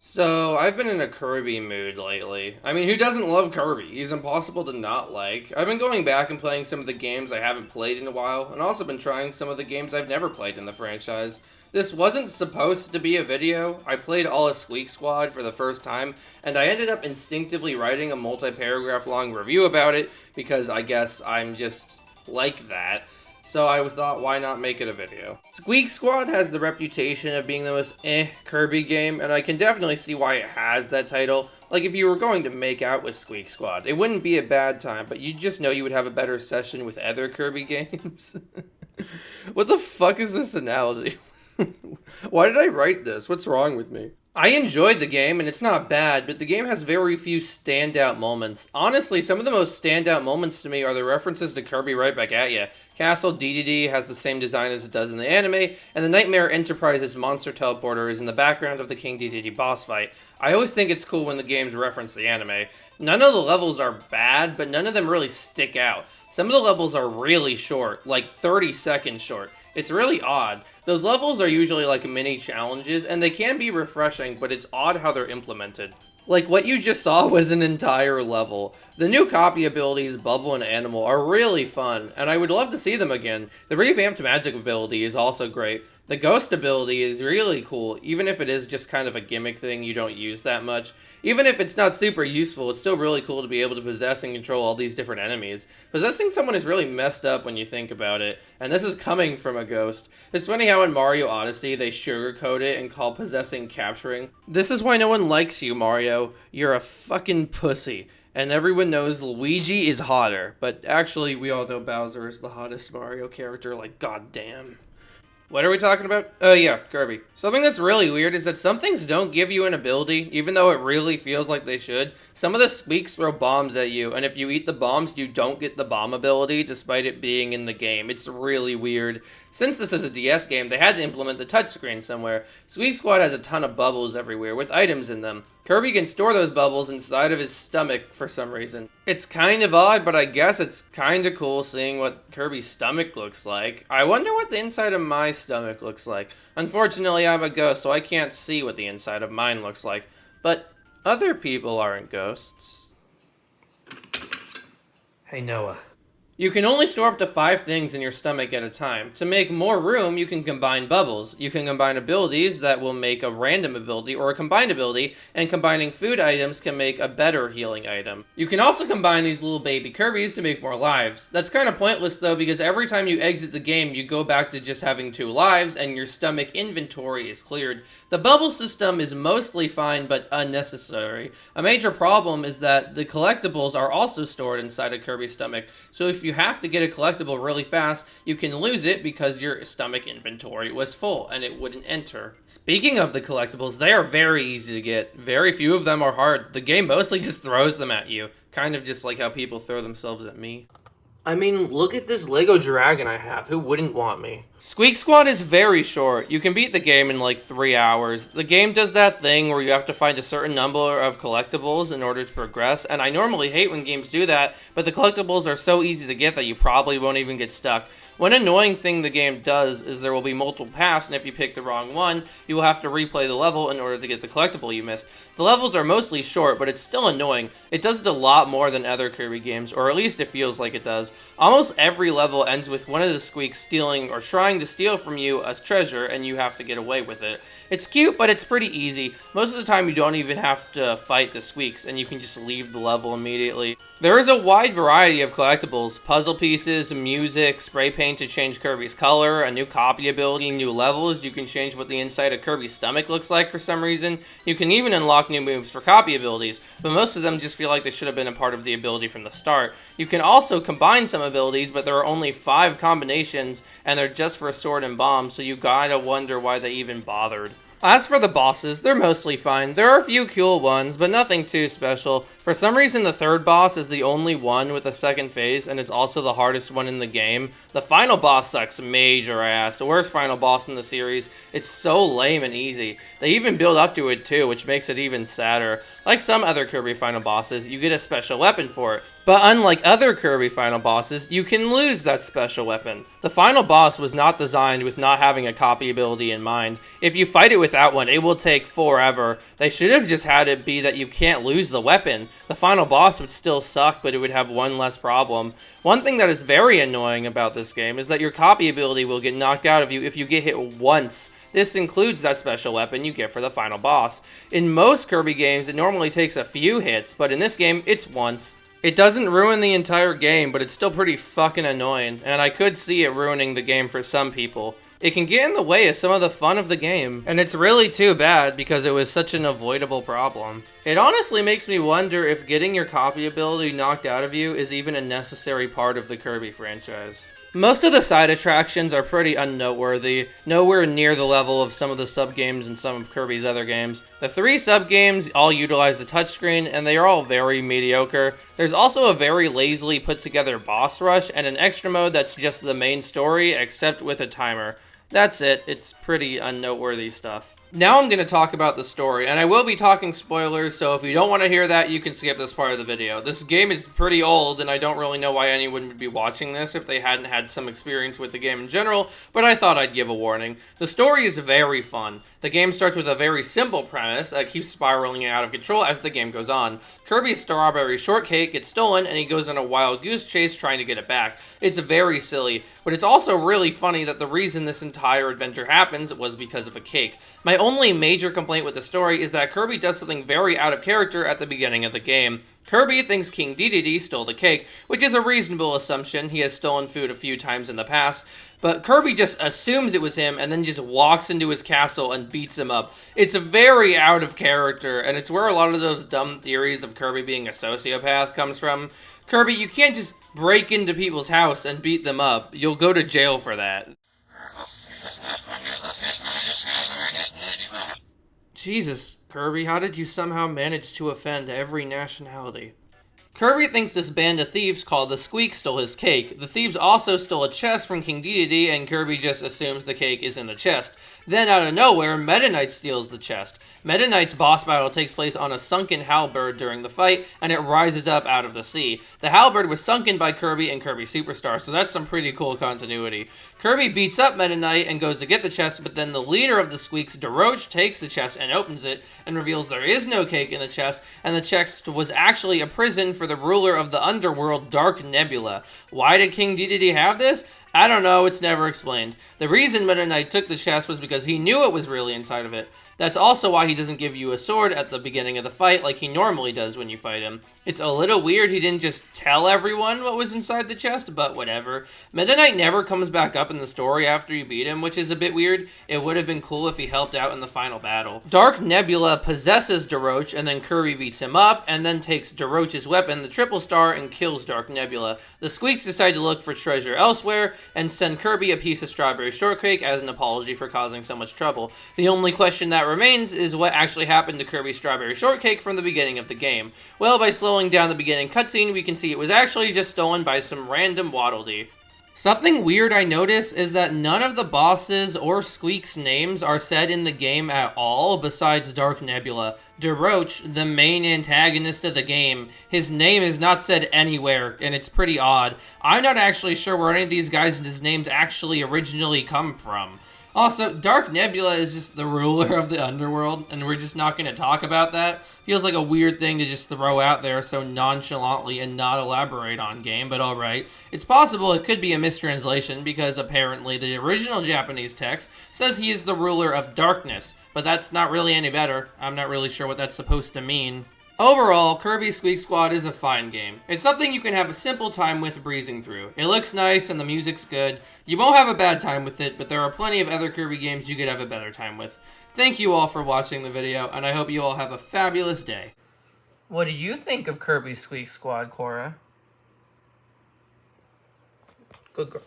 So, I've been in a Kirby mood lately. I mean, who doesn't love Kirby? He's impossible to not like. I've been going back and playing some of the games I haven't played in a while, and also been trying some of the games I've never played in the franchise. This wasn't supposed to be a video. I played all of Squeak Squad for the first time, and I ended up instinctively writing a multi-paragraph long review about it, because I guess I'm just like that. So I thought, why not make it a video? Squeak Squad has the reputation of being the most Kirby game, and I can definitely see why it has that title. Like, if you were going to make out with Squeak Squad, it wouldn't be a bad time, but you just know you would have a better session with other Kirby games. What the fuck is this analogy? Why did I write this? What's wrong with me? I enjoyed the game, and it's not bad, but the game has very few standout moments. Honestly, some of the most standout moments to me are the references to Kirby right back at ya. Castle DDD has the same design as it does in the anime, and the Nightmare Enterprise's monster teleporter is in the background of the King DDD boss fight. I always think it's cool when the games reference the anime. None of the levels are bad, but none of them really stick out. Some of the levels are really short, like 30 seconds short. It's really odd. Those levels are usually like mini challenges, and they can be refreshing, but it's odd how they're implemented. Like, what you just saw was an entire level. The new copy abilities, Bubble and Animal, are really fun, and I would love to see them again. The revamped magic ability is also great. The ghost ability is really cool, even if it is just kind of a gimmick thing you don't use that much. Even if it's not super useful, it's still really cool to be able to possess and control all these different enemies. Possessing someone is really messed up when you think about it, and this is coming from a ghost. It's funny how in Mario Odyssey they sugarcoat it and call possessing capturing. This is why no one likes you, Mario. You're a fucking pussy. And everyone knows Luigi is hotter, but actually we all know Bowser is the hottest Mario character, like goddamn. What are we talking about? Oh yeah, Kirby. Something that's really weird is that some things don't give you an ability, even though it really feels like they should. Some of the Squeaks throw bombs at you, and if you eat the bombs, you don't get the bomb ability, despite it being in the game. It's really weird. Since this is a DS game, they had to implement the touchscreen somewhere. Squeak Squad has a ton of bubbles everywhere, with items in them. Kirby can store those bubbles inside of his stomach for some reason. It's kind of odd, but I guess it's kind of cool seeing what Kirby's stomach looks like. I wonder what the inside of my stomach looks like. Unfortunately, I'm a ghost, so I can't see what the inside of mine looks like. But other people aren't ghosts. Hey, Noah. You can only store up to 5 things in your stomach at a time. To make more room, you can combine bubbles. You can combine abilities that will make a random ability or a combined ability, and combining food items can make a better healing item. You can also combine these little baby Kirbys to make more lives. That's kind of pointless though, because every time you exit the game, you go back to just having 2 lives, and your stomach inventory is cleared. The bubble system is mostly fine, but unnecessary. A major problem is that the collectibles are also stored inside a Kirby's stomach, so if you have to get a collectible really fast, you can lose it because your stomach inventory was full and it wouldn't enter. Speaking of the collectibles, they are very easy to get. Very few of them are hard. The game mostly just throws them at you, kind of just like how people throw themselves at me. I mean, look at this Lego dragon I have. Who wouldn't want me? Squeak Squad is very short. You can beat the game in like 3 hours. The game does that thing where you have to find a certain number of collectibles in order to progress, and I normally hate when games do that, but the collectibles are so easy to get that you probably won't even get stuck. One annoying thing the game does is there will be multiple paths, and if you pick the wrong one, you will have to replay the level in order to get the collectible you missed. The levels are mostly short, but it's still annoying. It does it a lot more than other Kirby games, or at least it feels like it does. Almost every level ends with one of the Squeaks stealing or trying to steal from you a treasure, and you have to get away with it. It's cute, but it's pretty easy. Most of the time you don't even have to fight the Squeaks, and you can just leave the level immediately. There is a wide variety of collectibles: puzzle pieces, music, spray paint to change Kirby's color, a new copy ability, new levels. You can change what the inside of Kirby's stomach looks like for some reason. You can even unlock new moves for copy abilities, but most of them just feel like they should have been a part of the ability from the start. You can also combine some abilities, but there are only 5 combinations, and they're just for a sword and bomb, so you gotta wonder why they even bothered. As for the bosses, they're mostly fine. There are a few cool ones, but nothing too special. For some reason, the third boss is the only one with a second phase, and it's also the hardest one in the game. The final boss sucks major ass. The worst final boss in the series. It's so lame and easy. They even build up to it too, which makes it even sadder. Like some other Kirby final bosses, you get a special weapon for it. But unlike other Kirby final bosses, you can lose that special weapon. The final boss was not designed with not having a copy ability in mind. If you fight it without one, it will take forever. They should have just had it be that you can't lose the weapon. The final boss would still suck, but it would have one less problem. One thing that is very annoying about this game is that your copy ability will get knocked out of you if you get hit once. This includes that special weapon you get for the final boss. In most Kirby games, it normally takes a few hits, but in this game, it's once. It doesn't ruin the entire game, but it's still pretty fucking annoying, and I could see it ruining the game for some people. It can get in the way of some of the fun of the game, and it's really too bad because it was such an avoidable problem. It honestly makes me wonder if getting your copy ability knocked out of you is even a necessary part of the Kirby franchise. Most of the side attractions are pretty unnoteworthy, nowhere near the level of some of the sub-games in some of Kirby's other games. The 3 sub-games all utilize the touchscreen, and they are all very mediocre. There's also a very lazily put together boss rush, and an extra mode that's just the main story, except with a timer. That's it, it's pretty unnoteworthy stuff. Now I'm going to talk about the story, and I will be talking spoilers, so if you don't want to hear that, you can skip this part of the video. This game is pretty old, and I don't really know why anyone would be watching this if they hadn't had some experience with the game in general, but I thought I'd give a warning. The story is very fun. The game starts with a very simple premise that keeps spiraling out of control as the game goes on. Kirby's strawberry shortcake gets stolen, and he goes on a wild goose chase trying to get it back. It's very silly, but it's also really funny that the reason this entire adventure happens was because of a cake. My only major complaint with the story is that Kirby does something very out of character at the beginning of the game. Kirby thinks King Dedede stole the cake, which is a reasonable assumption. He has stolen food a few times in the past, but Kirby just assumes it was him and then just walks into his castle and beats him up. It's very out of character, and it's where a lot of those dumb theories of Kirby being a sociopath comes from. Kirby, you can't just break into people's house and beat them up. You'll go to jail for that. Jesus, Kirby, how did you somehow manage to offend every nationality? Kirby thinks this band of thieves called the Squeak stole his cake. The thieves also stole a chest from King Dedede, and Kirby just assumes the cake is in the chest. Then, out of nowhere, Meta Knight steals the chest. Meta Knight's boss battle takes place on a sunken halberd during the fight, and it rises up out of the sea. The halberd was sunken by Kirby and Kirby Superstar, so that's some pretty cool continuity. Kirby beats up Meta Knight and goes to get the chest, but then the leader of the Squeaks, DeRoach, takes the chest and opens it, and reveals there is no cake in the chest, and the chest was actually a prison for the ruler of the underworld, Dark Nebula. Why did King Dedede have this? I don't know, it's never explained. The reason Meta Knight took the chest was because he knew it was really inside of it. That's also why he doesn't give you a sword at the beginning of the fight like he normally does when you fight him. It's a little weird he didn't just tell everyone what was inside the chest, but whatever. Meta Knight never comes back up in the story after you beat him, which is a bit weird. It would have been cool if he helped out in the final battle. Dark Nebula possesses DeRoach, and then Kirby beats him up, and then takes DeRoach's weapon, the Triple Star, and kills Dark Nebula. The Squeaks decide to look for treasure elsewhere, and send Kirby a piece of strawberry shortcake as an apology for causing so much trouble. The only question that remains is what actually happened to Kirby's strawberry shortcake from the beginning of the game. Well, by slowing down the beginning cutscene, we can see it was actually just stolen by some random Waddle Dee. Something weird I notice is that none of the bosses or Squeak's names are said in the game at all besides Dark Nebula. DeRoach, the main antagonist of the game, his name is not said anywhere, and it's pretty odd. I'm not actually sure where any of these guys' names actually originally come from. Also, Dark Nebula is just the ruler of the underworld, and we're just not going to talk about that. Feels like a weird thing to just throw out there so nonchalantly and not elaborate on game, but alright. It's possible it could be a mistranslation because apparently the original Japanese text says he is the ruler of darkness, but that's not really any better. I'm not really sure what that's supposed to mean. Overall, Kirby Squeak Squad is a fine game. It's something you can have a simple time with breezing through. It looks nice and the music's good. You won't have a bad time with it, but there are plenty of other Kirby games you could have a better time with. Thank you all for watching the video, and I hope you all have a fabulous day. What do you think of Kirby Squeak Squad, Cora? Good girl.